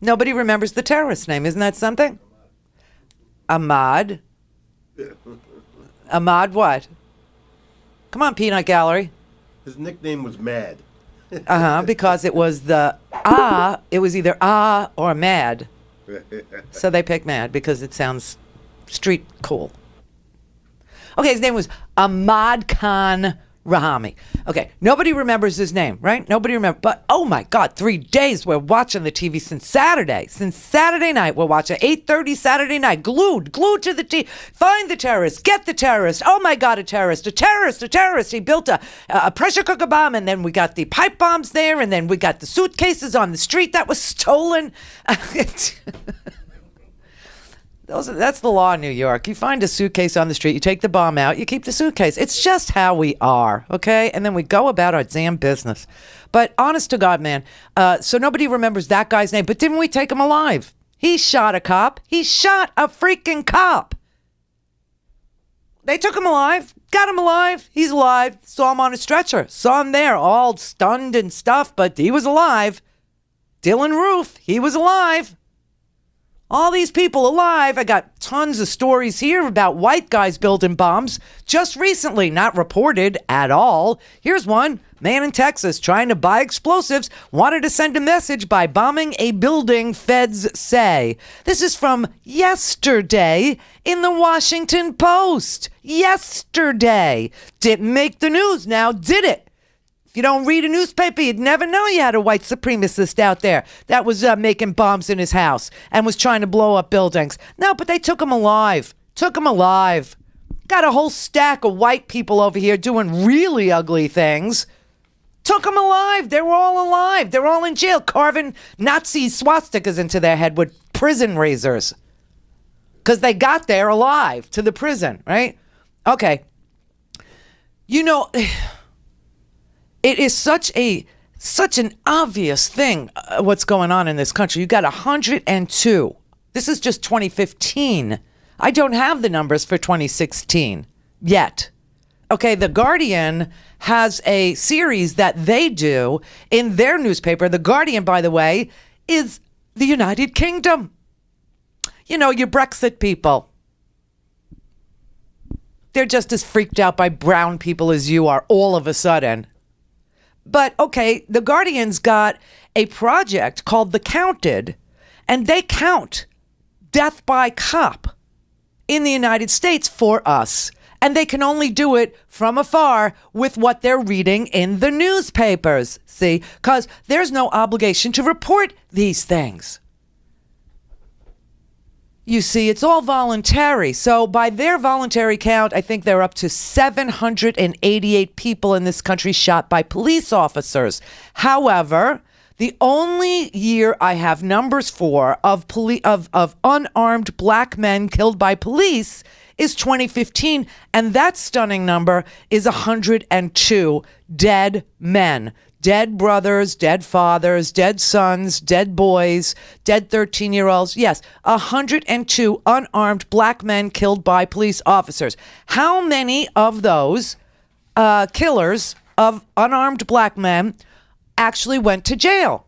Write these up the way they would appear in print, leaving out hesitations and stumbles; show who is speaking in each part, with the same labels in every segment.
Speaker 1: Nobody remembers the terrorist name. Isn't that something? Ahmad. Ahmad what? Come on, Peanut Gallery.
Speaker 2: His nickname was Mad.
Speaker 1: Because it was it was either or Mad. So they picked Mad because it sounds street cool. Okay, his name was Ahmad Khan Rahami. Okay, nobody remembers his name, right? Nobody remembers. But, oh my God, 3 days we're watching the TV since Saturday. Since Saturday night, we're watching 8:30 Saturday night, glued to the TV. Find the terrorist, get the terrorist. Oh my God, a terrorist. He built a pressure cooker bomb, and then we got the pipe bombs there, and then we got the suitcases on the street that was stolen. That's the law in New York. You find a suitcase on the street, you take the bomb out, you keep the suitcase. It's just how we are, okay? And then we go about our damn business. But honest to God, man, so nobody remembers that guy's name, but didn't we take him alive? He shot a cop. He shot a freaking cop. They took him alive, got him alive. He's alive. Saw him on a stretcher. Saw him there, all stunned and stuff, but he was alive. Dylan Roof, he was alive. All these people alive. I got tons of stories here about white guys building bombs just recently, not reported at all. Here's one. Man in Texas trying to buy explosives wanted to send a message by bombing a building, feds say. This is from yesterday in the Washington Post. Yesterday. Didn't make the news now, did it? If you don't read a newspaper, you'd never know you had a white supremacist out there that was making bombs in his house and was trying to blow up buildings. No, but they took him alive. Got a whole stack of white people over here doing really ugly things. Took them alive. They were all alive. They're all in jail, carving Nazi swastikas into their head with prison razors. Because they got there alive to the prison, right? Okay. You know... It is such an obvious thing, what's going on in this country. You got 102. This is just 2015. I don't have the numbers for 2016 yet. Okay, The Guardian has a series that they do in their newspaper. The Guardian, by the way, is the United Kingdom. You know, your Brexit people. They're just as freaked out by brown people as you are all of a sudden. But, okay, The Guardian's got a project called The Counted, and they count death by cop in the United States for us. And they can only do it from afar with what they're reading in the newspapers, see? Because there's no obligation to report these things. You see, it's all voluntary. So by their voluntary count, I think they're up to 788 people in this country shot by police officers. However, the only year I have numbers for of unarmed black men killed by police is 2015, and that stunning number is 102 dead men. Dead brothers, dead fathers, dead sons, dead boys, dead 13-year-olds. Yes, 102 unarmed black men killed by police officers. How many of those killers of unarmed black men actually went to jail?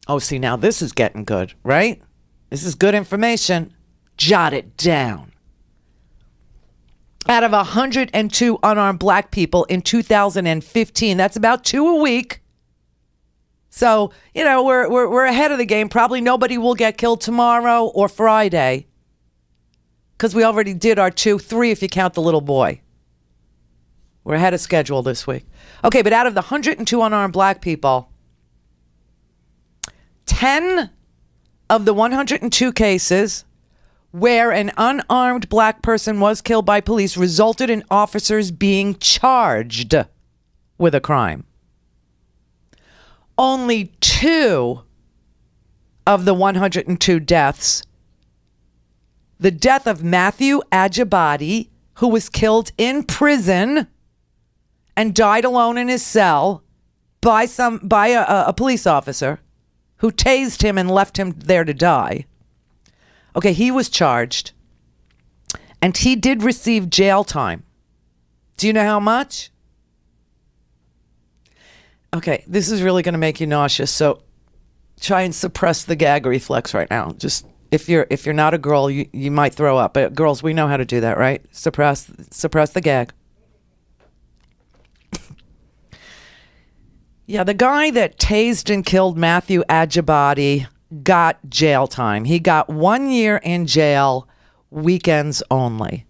Speaker 1: Oh, see, now this is getting good, right? This is good information. Jot it down. Out of 102 unarmed black people in 2015, that's about 2 a week. So, you know, we're ahead of the game. Probably nobody will get killed tomorrow or Friday because we already did our 3 if you count the little boy. We're ahead of schedule this week. Okay, but out of the 102 unarmed black people, 10 of the 102 cases where an unarmed black person was killed by police resulted in officers being charged with a crime. Only 2 of the 102 deaths, the death of Matthew Ajibade, who was killed in prison and died alone in his cell by a police officer who tased him and left him there to die. Okay, he was charged, and he did receive jail time. Do you know how much? Okay, this is really going to make you nauseous, so try and suppress the gag reflex right now. Just if you're not a girl, you might throw up. But girls, we know how to do that, right? Suppress the gag. Yeah, the guy that tased and killed Matthew Ajibade got jail time. He got 1 year in jail, weekends only.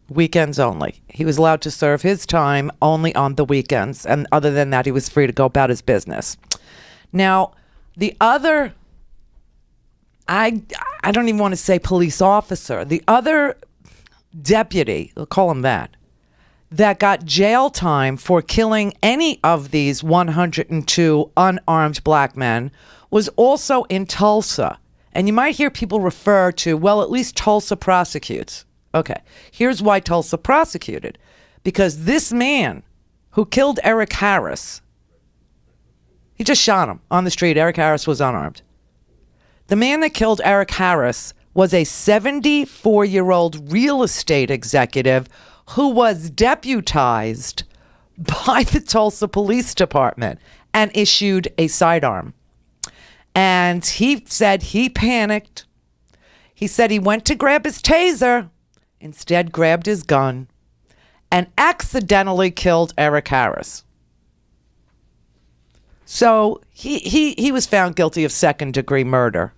Speaker 1: Weekends only. He was allowed to serve his time only on the weekends. And other than that, he was free to go about his business. Now, the other, I don't even want to say police officer, the other deputy, we'll call him that got jail time for killing any of these 102 unarmed black men was also in Tulsa. And you might hear people refer to, well, at least Tulsa prosecutes. Okay, here's why Tulsa prosecuted. Because this man who killed Eric Harris, he just shot him on the street. Eric Harris was unarmed. The man that killed Eric Harris was a 74-year-old real estate executive who was deputized by the Tulsa Police Department and issued a sidearm. And he said he panicked. He said he went to grab his taser, instead grabbed his gun, and accidentally killed Eric Harris. So he was found guilty of second-degree murder.